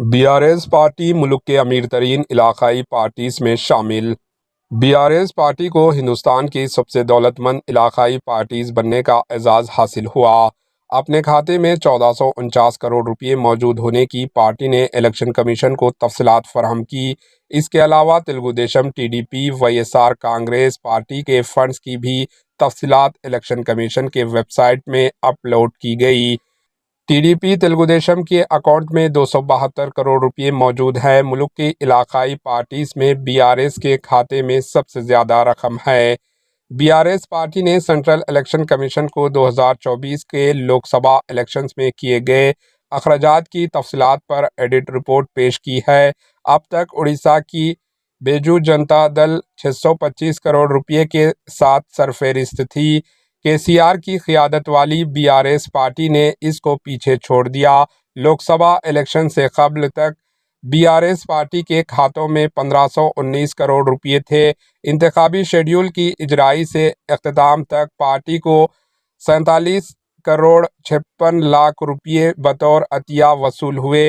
BRS party मुल्क के अमीर तरीन इलाकाई पार्टीज में शामिल। बीआरएस पार्टी को हिंदुस्तान की सबसे दौलतमंद इलाकाई पार्टीज बनने का एजाज़ हासिल हुआ। अपने खाते में 1449 करोड़ रुपए मौजूद होने की पार्टी ने इलेक्शन कमीशन को तफसीलात फराहम की। इसके अलावा Telugu Desam, TDP, YSR Congress party के फंड्स की भी तफसीलात इलेक्शन कमीशन के वेबसाइट में अपलोड की गई। टीडीपी तेलुगु देशम के अकाउंट में 272 करोड़ रुपए मौजूद है। मुल्क की इलाकाई पार्टीज में बीआरएस के खाते में सबसे ज़्यादा रकम है। बीआरएस पार्टी ने सेंट्रल इलेक्शन कमीशन को 2024 के लोकसभा इलेक्शंस में किए गए अखराजात की तफसीलात पर एडिट रिपोर्ट पेश की है। अब तक उड़ीसा की बीजू जनता दल 625 करोड़ रुपए के साथ सरफहरिस्त थी। केसीआर की क़ियादत वाली बीआरएस पार्टी ने इसको पीछे छोड़ दिया। लोकसभा इलेक्शन से कबल तक बीआरएस पार्टी के खातों में 1519 करोड़ रुपए थे। इंतखाबी शेड्यूल की इजराई से इख्तिताम तक पार्टी को 47 करोड़ 56 लाख रुपए बतौर अतिया वसूल हुए।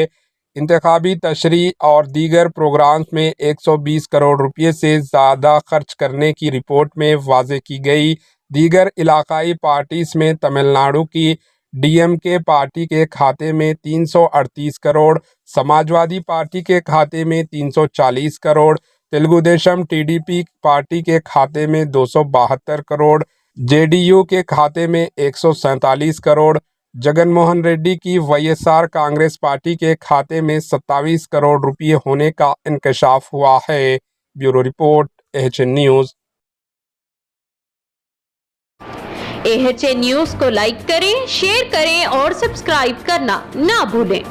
इंतखाबी तशरीह और दीगर प्रोग्राम्स में 120 करोड़ रुपए से ज़्यादा खर्च करने की रिपोर्ट में वाज़े की गई। दीगर इलाकाई पार्टीज में तमिलनाडु की डीएमके पार्टी के खाते में 338 करोड़, समाजवादी पार्टी के खाते में 340 करोड़, तेलुगु देशम टीडीपी पार्टी के खाते में 272 करोड़, जेडीयू के खाते में 147 करोड़, जगनमोहन रेड्डी की वाईएसआर कांग्रेस पार्टी के खाते में 27 करोड़ रुपए होने का इंकशाफ हुआ है। Bureau report, AHN news. AHN news को लाइक करें, शेयर करें और सब्सक्राइब करना ना भूलें।